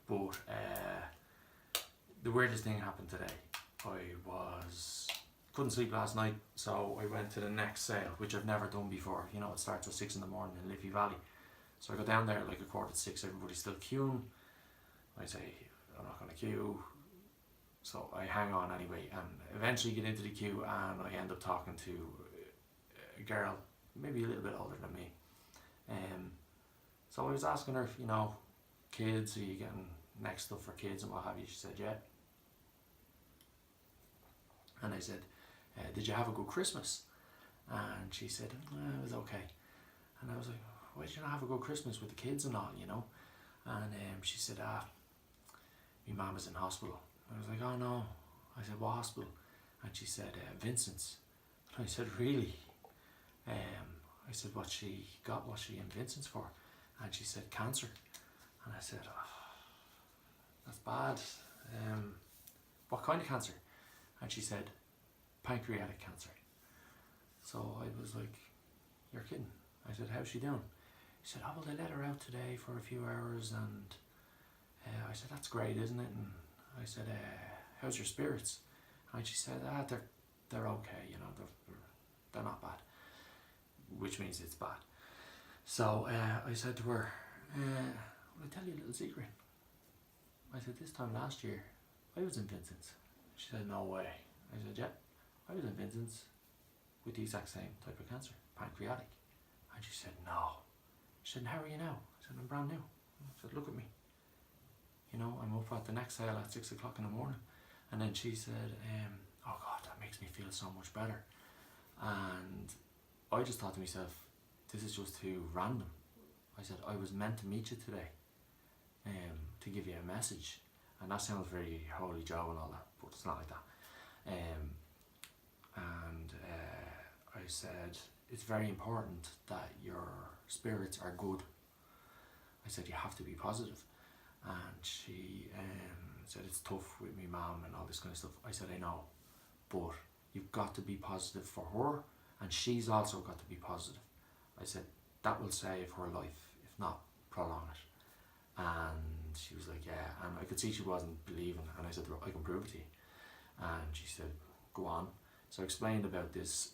But the weirdest thing happened today. Couldn't sleep last night, so I went to the next sale, which I've never done before. You know, it starts at 6 in the morning in Liffey Valley. So I go down there like 6:15, everybody's still queuing. I say, I'm not going to queue. So I hang on anyway, and eventually get into the queue, and I end up talking to a girl, maybe a little bit older than me. So I was asking her, you know, kids, are you getting next stuff for kids and what have you? She said, yeah. And I said, did you have a good Christmas? And she said, it was okay. And I was like, why did you not have a good Christmas with the kids and all, you know? And she said, my mum is in hospital. I was like, oh no. I said, what hospital? And she said, Vincent's. And I said, really? I said, what's she in Vincent's for? And she said, cancer. And I said, that's bad. What kind of cancer? And she said, pancreatic cancer. So I was like, you're kidding. I said, how's she doing? She said, oh, well, they let her out today for a few hours. And I said, that's great, isn't it? And I said, how's your spirits? And she said, they're okay, you know, they're not bad. Which means it's bad. So I said to her, will I tell you a little secret? I said, this time last year, I was in Vincent's. She said, no way. I said, yeah, I was in Vincent's with the exact same type of cancer, pancreatic. And she said, no. She said, how are you now? I said, I'm brand new. I said, look at me. You know, I'm up at the next sale at 6 o'clock in the morning. And then she said, oh God, that makes me feel so much better. And I just thought to myself, this is just too random. I said, I was meant to meet you today, to give you a message. And that sounds very holy Joe and all that, but it's not like that. I said, it's very important that your spirits are good. I said, you have to be positive. And she said, it's tough with me mum and all this kind of stuff. I said, I know, but you've got to be positive for her, and she's also got to be positive. I said, that will save her life, if not prolong it. And she was like, yeah, and I could see she wasn't believing, and I said, I can prove it to you. And she said, go on. So I explained about this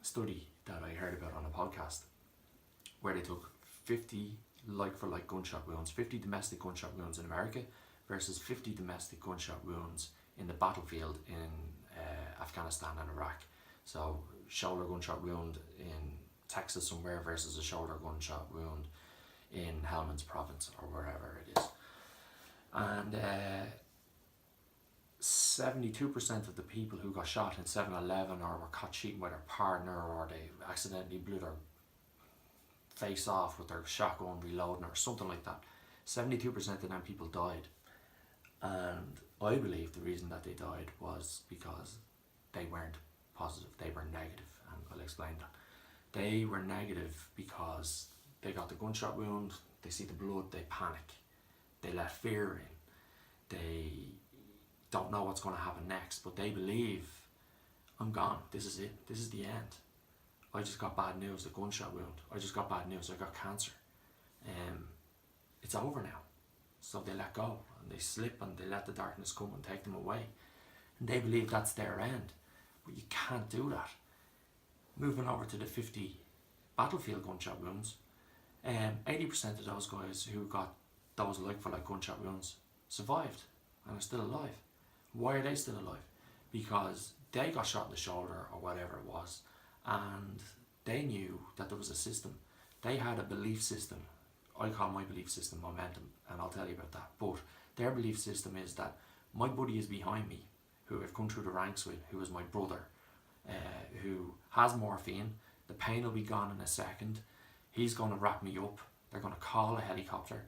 study that I heard about on a podcast, where they took 50 like-for-like gunshot wounds, 50 domestic gunshot wounds in America versus 50 domestic gunshot wounds in the battlefield in Afghanistan and Iraq. So shoulder gunshot wound in Texas somewhere versus a shoulder gunshot wound in Helmand's province or wherever it is. And 72% of the people who got shot in 7-Eleven or were caught cheating with their partner, or they accidentally blew their face off with their shotgun reloading or something like that, 72% of them people died. And I believe the reason that they died was because they weren't positive, they were negative, and I'll explain that. They were negative because they got the gunshot wound, they see the blood, they panic, they let fear in, they don't know what's going to happen next, but they believe, I'm gone, this is it, this is the end. I just got bad news, a gunshot wound, I just got bad news, I got cancer. It's over now. So they let go, and they slip, and they let the darkness come and take them away. And they believe that's their end. But you can't do that. Moving over to the 50 battlefield gunshot wounds, 80% of those guys who got those like-for-like gunshot wounds survived and are still alive. Why are they still alive? Because they got shot in the shoulder or whatever it was, and they knew that there was a system. They had a belief system. I call my belief system momentum, and I'll tell you about that. But their belief system is that my buddy is behind me, who I've come through the ranks with, who is my brother, who has morphine. The pain will be gone in a second. He's going to wrap me up. They're going to call a helicopter.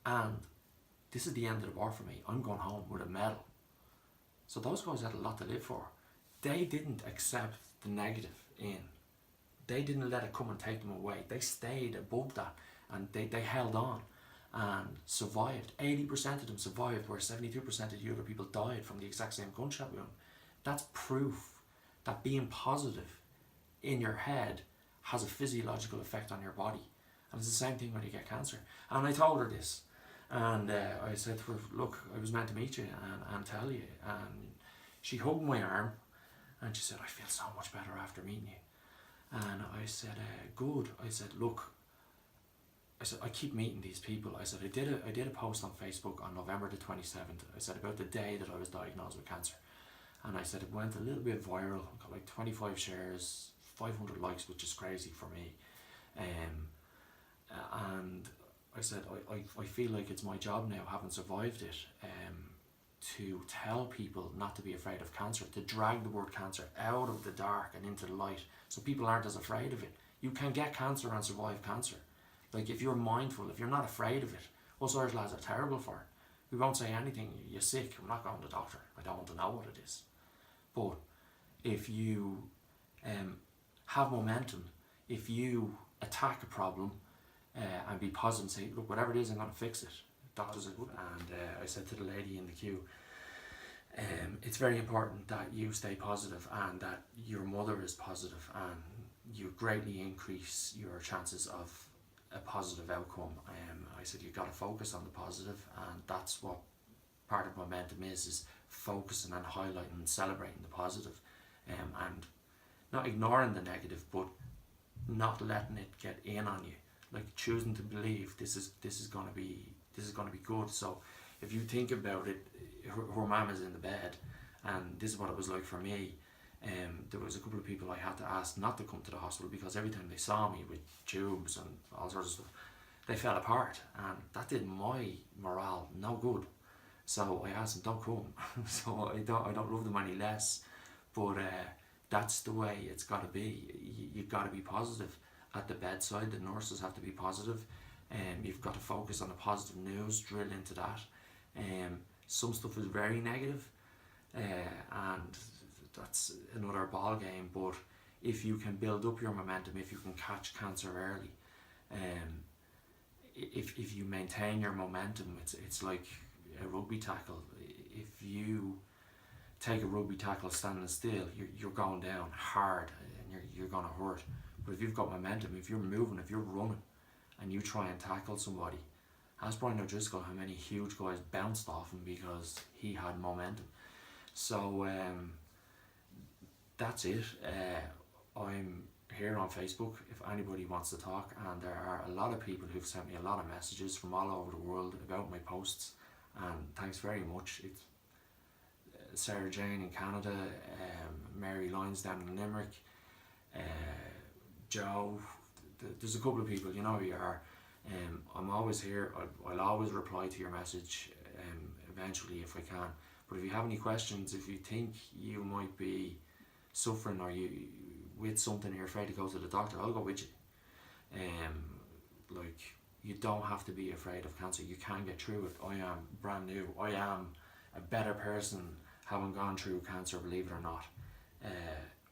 And this is the end of the war for me. I'm going home with a medal. So those guys had a lot to live for. They didn't accept the negative in. They didn't let it come and take them away. They stayed above that, and they held on and survived. 80% of them survived, where 72% of the other people died from the exact same gunshot wound. That's proof that being positive in your head has a physiological effect on your body. And it's the same thing when you get cancer. And I told her this. And I said to her, look, I was meant to meet you and tell you. And she hugged my arm and she said, I feel so much better after meeting you. And I said, good. I said, look, I said, I keep meeting these people. I said, I did a post on Facebook on November the 27th. I said, about the day that I was diagnosed with cancer. And I said, it went a little bit viral, got like 25 shares, 500 likes, which is crazy for me. And I said, I feel like it's my job now, having survived it, to tell people not to be afraid of cancer, to drag the word cancer out of the dark and into the light, so people aren't as afraid of it. You can get cancer and survive cancer. Like, if you're mindful, if you're not afraid of it, us Irish lads are terrible for it. We won't say anything, you're sick, I'm not going to the doctor, I don't want to know what it is. But if you have momentum, if you attack a problem and be positive and say, look, whatever it is, I'm going to fix it. Doctors are good. And I said to the lady in the queue, it's very important that you stay positive and that your mother is positive, and you greatly increase your chances of a positive outcome. I said, you've got to focus on the positive, and that's what part of momentum is focusing and highlighting and celebrating the positive, and not ignoring the negative, but not letting it get in on you. Like, choosing to believe this is going to be good. So if you think about it, her mum is in the bed, and this is what it was like for me. There was a couple of people I had to ask not to come to the hospital, because every time they saw me with tubes and all sorts of stuff, they fell apart, and that did my morale no good. So I asked them, don't come. So I don't love them any less, but that's the way it's got to be. You've got to be positive at the bedside. The nurses have to be positive. You've got to focus on the positive news, drill into that. Some stuff is very negative, and that's another ball game. But if you can build up your momentum, if you can catch cancer early, if you maintain your momentum, it's like a rugby tackle. If you take a rugby tackle standing still, you're going down hard and you're going to hurt. But if you've got momentum, if you're moving, if you're running, and you try and tackle somebody, ask Brian O'Driscoll how many huge guys bounced off him because he had momentum. So that's it. I'm here on Facebook if anybody wants to talk, and there are a lot of people who've sent me a lot of messages from all over the world about my posts, and thanks very much. It's Sarah Jane in Canada, Mary Lyons down in Limerick, Joe. There's a couple of people, you know who you are. I'm always here. I'll always reply to your message eventually if I can. But if you have any questions, if you think you might be suffering or you with something, you're afraid to go to the doctor, I'll go with you. Like, you don't have to be afraid of cancer. You can get through it. I am brand new. I am a better person having gone through cancer, believe it or not.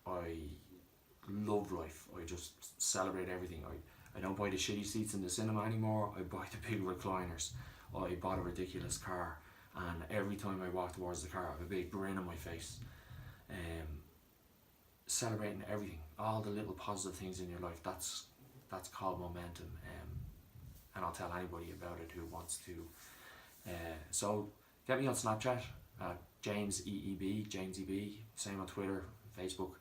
I love life. I just celebrate everything. I don't buy the shitty seats in the cinema anymore. I buy the big recliners. I bought a ridiculous car, and every time I walk towards the car I have a big grin on my face. Celebrating everything, all the little positive things in your life, that's called momentum. And I'll tell anybody about it who wants to. So get me on Snapchat, James EEB, James EB, same on Twitter, Facebook,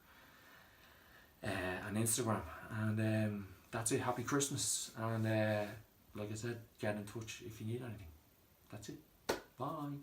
and Instagram. And that's it. Happy Christmas. And like I said, get in touch if you need anything. That's it. Bye.